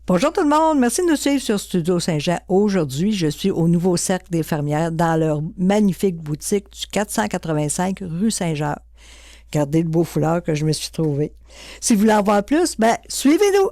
Bonjour tout le monde, merci de nous suivre sur Studio Saint-Jean. Aujourd'hui, je suis au nouveau Cercle des fermières dans leur magnifique boutique du 485 rue Saint-Jacques. Regardez le beau foulard que je me suis trouvé. Si vous voulez en voir plus, suivez-nous!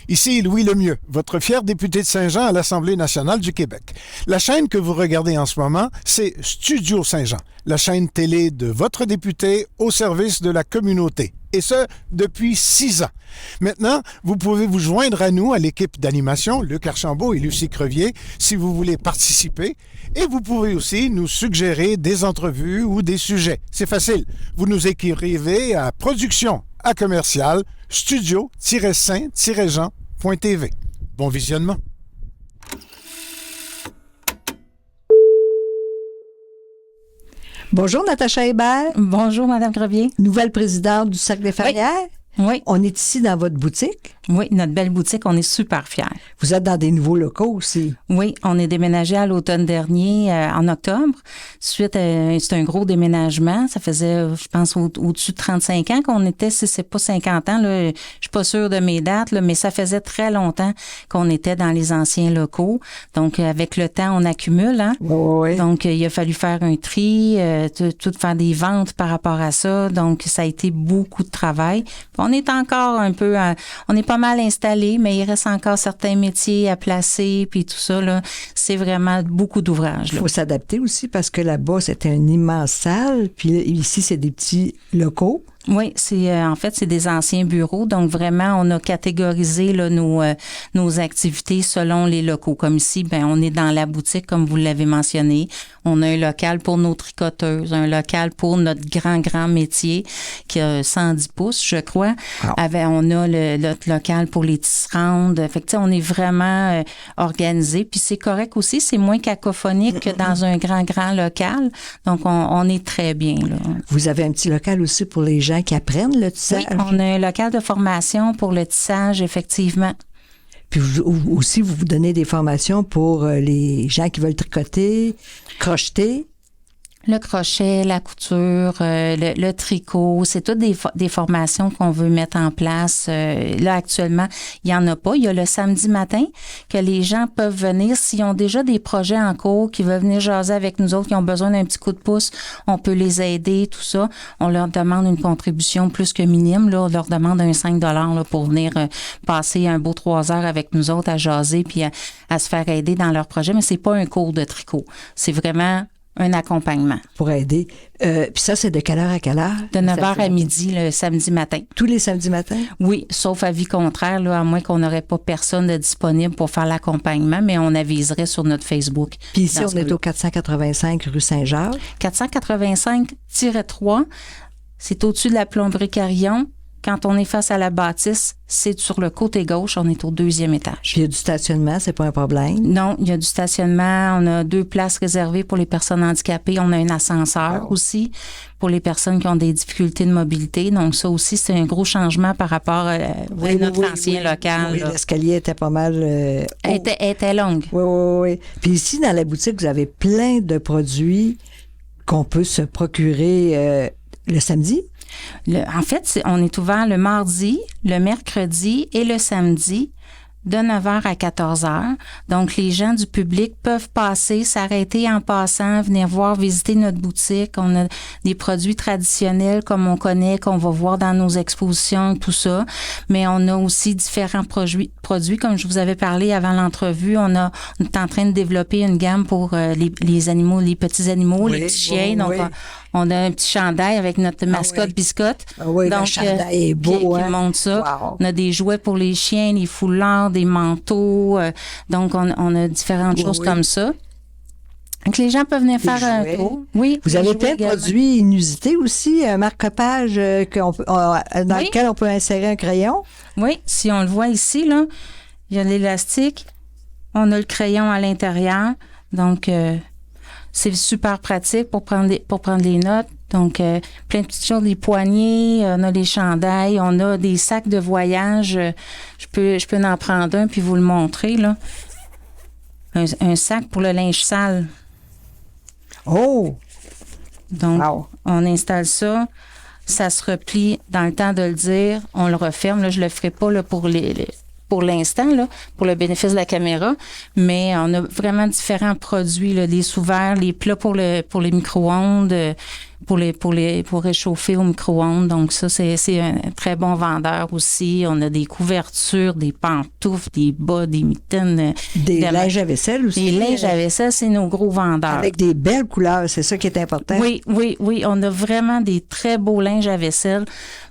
Ici Louis Lemieux, votre fier député de Saint-Jean à l'Assemblée nationale du Québec. La chaîne que vous regardez en ce moment, c'est Studio Saint-Jean, la chaîne télé de votre député au service de la communauté. Et ce, depuis 6 ans. Maintenant, vous pouvez vous joindre à nous, à l'équipe d'animation, Luc Archambault et Lucie Crevier, si vous voulez participer. Et vous pouvez aussi nous suggérer des entrevues ou des sujets. C'est facile. Vous nous écrivez à production@commercial studio-saint-jean.tv. Bon visionnement. Bonjour Natacha Hébert. Bonjour Madame Crevier. Nouvelle présidente du Cercle des fermières. Oui. On est ici dans votre boutique. Oui, notre belle boutique, on est super fiers. Vous êtes dans des nouveaux locaux aussi. Oui, on est déménagé à l'automne dernier, en octobre. Suite, c'est un gros déménagement. Ça faisait, je pense, au-dessus de 35 ans qu'on était, si c'est pas 50 ans, là, je suis pas sûre de mes dates, là, mais ça faisait très longtemps qu'on était dans les anciens locaux. Donc, avec le temps, on accumule, hein? Oui. Donc, il a fallu faire un tri, tout faire des ventes par rapport à ça. Donc, ça a été beaucoup de travail. On est encore un peu, on est pas mal installé, mais il reste encore certains métiers à placer, puis tout ça, là, c'est vraiment beaucoup d'ouvrages. Il faut s'adapter aussi parce que là-bas, c'était une immense salle, puis ici, c'est des petits locaux. Oui, en fait, c'est des anciens bureaux. Donc, vraiment, on a catégorisé là, nos activités selon les locaux. Comme ici, on est dans la boutique, comme vous l'avez mentionné. On a un local pour nos tricoteuses, un local pour notre grand métier qui a 110 pouces, je crois. Wow. On a notre local pour les tisserandes. Fait que, on est vraiment organisé. Puis c'est correct aussi, c'est moins cacophonique que dans un grand local. Donc, on est très bien, là. Vous avez un petit local aussi pour les gens qui apprennent le tissage? Oui, on a un local de formation pour le tissage, effectivement. Puis aussi, vous donnez des formations pour les gens qui veulent tricoter, crocheter. Le crochet, la couture, le tricot, c'est toutes des formations qu'on veut mettre en place. Là, actuellement, il n'y en a pas. Il y a le samedi matin que les gens peuvent venir. S'ils ont déjà des projets en cours, qui veulent venir jaser avec nous autres, qui ont besoin d'un petit coup de pouce, on peut les aider, tout ça. On leur demande une contribution plus que minime. Là, on leur demande un 5 là, pour venir passer un beau 3 heures avec nous autres à jaser puis à se faire aider dans leur projet. Mais c'est pas un cours de tricot. C'est vraiment un accompagnement. Pour aider. Puis ça, c'est de quelle heure à quelle heure? De 9h à midi, le samedi matin. Tous les samedis matins? Oui, sauf avis contraire, là, à moins qu'on n'aurait pas personne de disponible pour faire l'accompagnement, mais on aviserait sur notre Facebook. Puis ici, on est au 485 rue Saint-Jacques. 485-3, c'est au-dessus de la plomberie Carillon. Quand on est face à la bâtisse, c'est sur le côté gauche, on est au 2e étage. Puis il y a du stationnement, c'est pas un problème? Non, il y a du stationnement. On a 2 places réservées pour les personnes handicapées. On a un ascenseur aussi pour les personnes qui ont des difficultés de mobilité. Donc ça aussi, c'est un gros changement par rapport à notre ancien local. Oui, l'escalier était pas mal... était longue. Oui. Puis ici, dans la boutique, vous avez plein de produits qu'on peut se procurer le samedi? En fait, on est ouvert le mardi, le mercredi et le samedi de 9h à 14h. Donc, les gens du public peuvent passer, s'arrêter en passant, venir voir, visiter notre boutique. On a des produits traditionnels comme on connaît, qu'on va voir dans nos expositions, tout ça. Mais on a aussi différents produits. Comme je vous avais parlé avant l'entrevue, on est en train de développer une gamme pour les animaux, les petits animaux, les petits chiens. Donc, on a un petit chandail avec notre mascotte Biscotte. Donc, le chandail est beau, qui montre ça. Wow. On a des jouets pour les chiens, les foulards, des manteaux. Donc, on a différentes choses comme ça. Donc, les gens peuvent venir faire un tour. Oui. Vous avez plein de produits inusités aussi, un marque-page dans lequel on peut insérer un crayon. Oui, si on le voit ici, là, il y a l'élastique. On a le crayon à l'intérieur. Donc, c'est super pratique pour prendre les notes. Donc, plein de petites choses, les poignées, on a les chandails, on a des sacs de voyage. Je peux en prendre un puis vous le montrer, là. Un sac pour le linge sale. Oh! Donc, on installe ça. Ça se replie dans le temps de le dire. On le referme. Là, je le ferai pas là, pour pour l'instant, là, pour le bénéfice de la caméra, mais on a vraiment différents produits, là, des sous-verts, les plats pour les micro-ondes, pour réchauffer au micro-ondes. Donc ça, c'est un très bon vendeur aussi. On a des couvertures, des pantoufles, des bas, des mitaines. Des linges à vaisselle aussi. Des linges à vaisselle, c'est nos gros vendeurs. Avec des belles couleurs, c'est ça qui est important. Oui. On a vraiment des très beaux linges à vaisselle.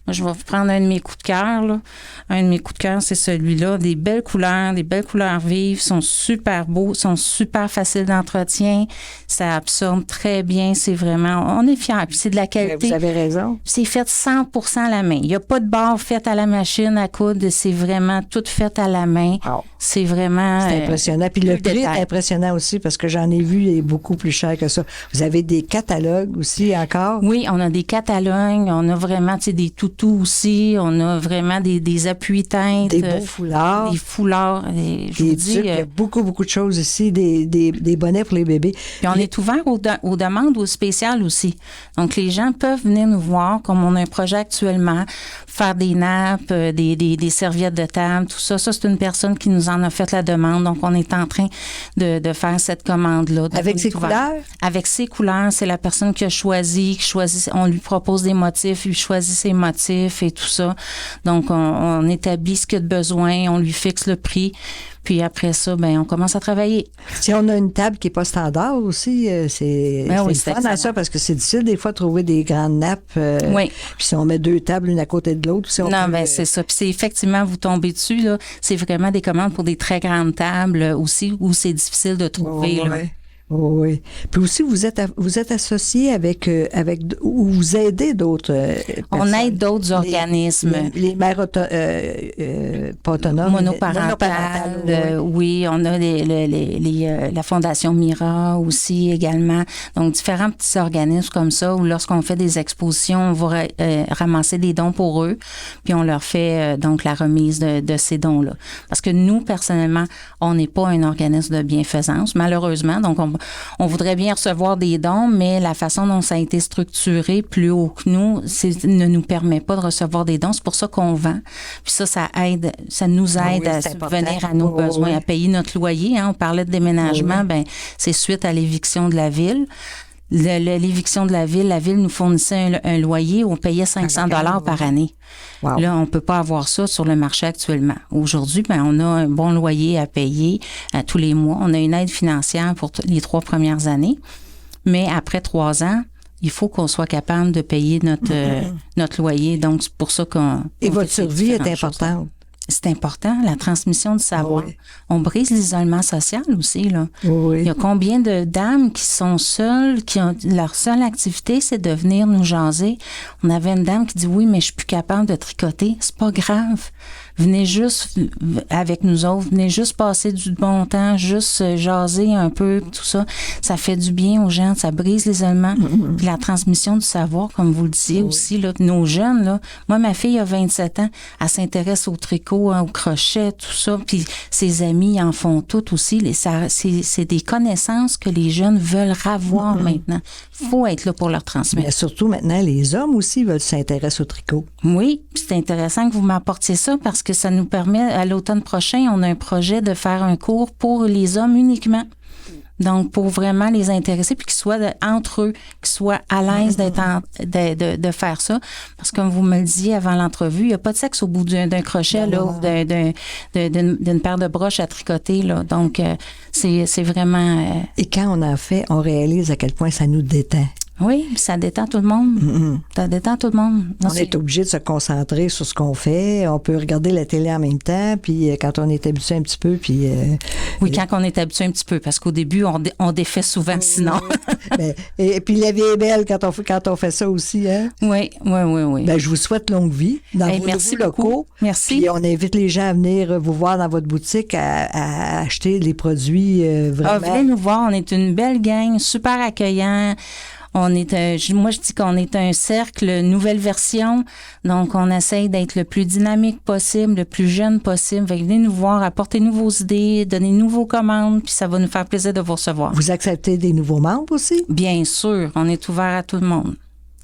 Moi, je vais vous prendre un de mes coups de cœur, là. Un de mes coups de cœur, c'est celui-là. Des belles couleurs vives, sont super beaux, sont super faciles d'entretien. Ça absorbe très bien. C'est vraiment, on est fiers. Puis c'est de la qualité. Vous avez raison. C'est fait 100% à la main. Il n'y a pas de barre faite à la machine à coudre. C'est vraiment tout fait à la main. Wow. C'est vraiment... C'est impressionnant. Puis le prix est impressionnant aussi parce que j'en ai vu, il est beaucoup plus cher que ça. Vous avez des catalogues aussi encore? Oui, on a des catalogues. On a vraiment, tu sais, des toutous aussi. On a vraiment des appuis-teintes. Des beaux foulards. Des foulards. Et je vous dis, il y a beaucoup de choses ici. Des bonnets pour les bébés. Puis on est ouvert aux demandes, aux spéciales aussi. Donc, les gens peuvent venir nous voir, comme on a un projet actuellement, faire des nappes, des serviettes de table, tout ça. Ça, c'est une personne qui nous en a fait la demande. Donc, on est en train de faire cette commande-là. Avec ses couleurs? Avec ses couleurs. C'est la personne qui choisit. On lui propose des motifs, il choisit ses motifs et tout ça. Donc, on établit ce qu'il a de besoin, on lui fixe le prix. Puis après ça, on commence à travailler. Si on a une table qui n'est pas standard aussi, c'est fun à ça parce que c'est difficile des fois de trouver des grandes nappes. Oui. Puis si on met deux tables l'une à côté de l'autre, si on c'est ça. Puis c'est effectivement, vous tombez dessus, là, c'est vraiment des commandes pour des très grandes tables aussi où c'est difficile de trouver. Oh, là. ouais. Oui. Puis aussi, vous êtes associé avec ou vous aidez d'autres personnes. On aide d'autres organismes. Les mères pas autonomes. Monoparentales. Oui, on a la Fondation Mira aussi également. Donc, différents petits organismes comme ça où lorsqu'on fait des expositions, on va ramasser des dons pour eux, puis on leur fait donc la remise de ces dons-là. Parce que nous, personnellement, on n'est pas un organisme de bienfaisance, malheureusement. Donc, on voudrait bien recevoir des dons, mais la façon dont ça a été structuré plus haut que nous, ne nous permet pas de recevoir des dons. C'est pour ça qu'on vend. Puis ça nous aide à subvenir à nos besoins, à payer notre loyer. Hein. On parlait de déménagement, c'est suite à l'éviction de la ville. L'éviction de la ville nous fournissait un loyer où on payait 500 $ par année. Wow. Là, on peut pas avoir ça sur le marché actuellement. Aujourd'hui, on a un bon loyer à payer tous les mois. On a une aide financière pour les 3 premières années. Mais après 3 ans, il faut qu'on soit capable de payer notre loyer. Donc, c'est pour ça qu'on... Et votre survie est importante. C'est important, la transmission du savoir. Oui. On brise l'isolement social aussi, là. Oui. Il y a combien de dames qui sont seules, leur seule activité, c'est de venir nous jaser. On avait une dame qui dit, oui, mais je suis plus capable de tricoter. C'est pas grave. Venez juste avec nous autres, venez juste passer du bon temps, juste jaser un peu, tout ça. Ça fait du bien aux gens, ça brise l'isolement. Puis la transmission du savoir, comme vous le disiez aussi, là, nos jeunes, là. Moi, ma fille a 27 ans, elle s'intéresse au tricot, au crochet, tout ça. Puis ses amis en font tout aussi. C'est des connaissances que les jeunes veulent avoir maintenant. Il faut être là pour leur transmettre. Mais surtout maintenant, les hommes aussi veulent s'intéresser au tricot. Oui, c'est intéressant que vous m'apportiez ça parce que ça nous permet, à l'automne prochain, on a un projet de faire un cours pour les hommes uniquement. Donc, pour vraiment les intéresser, puis qu'ils soient entre eux, qu'ils soient à l'aise de faire ça. Parce que, comme vous me le disiez avant l'entrevue, il n'y a pas de sexe au bout d'un crochet, là, ou d'une paire de broches à tricoter, là. Donc, c'est vraiment... Et quand on en fait, on réalise à quel point ça nous détend. Oui, ça détend tout le monde. Ça détend tout le monde. On est obligé de se concentrer sur ce qu'on fait. On peut regarder la télé en même temps, puis quand on est habitué un petit peu, puis... oui, quand on est habitué un petit peu, parce qu'au début, on défait souvent, sinon. Et puis la vie est belle quand on fait ça aussi, hein? Oui. Je vous souhaite longue vie dans vos merci nouveaux locaux. Merci. Puis on invite les gens à venir vous voir dans votre boutique, à acheter les produits vraiment... venez nous voir, on est une belle gang, super accueillant. Moi, je dis qu'on est un cercle nouvelle version, donc on essaye d'être le plus dynamique possible, le plus jeune possible. Venez nous voir, apportez-nous vos idées, donnez-nous vos commandes, puis ça va nous faire plaisir de vous recevoir. Vous acceptez des nouveaux membres aussi? Bien sûr, on est ouvert à tout le monde.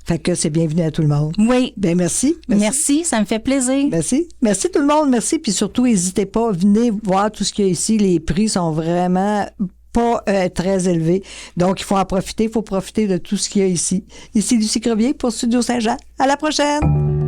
Fait que c'est bienvenu à tout le monde. Oui. Bien, merci. Merci, ça me fait plaisir. Merci. Merci tout le monde. Merci. Puis surtout, n'hésitez pas, venez voir tout ce qu'il y a ici. Les prix sont vraiment pas très élevés. Donc, il faut en profiter. Il faut profiter de tout ce qu'il y a ici. Ici, Lucie Crevier pour Studio Saint-Jean. À la prochaine!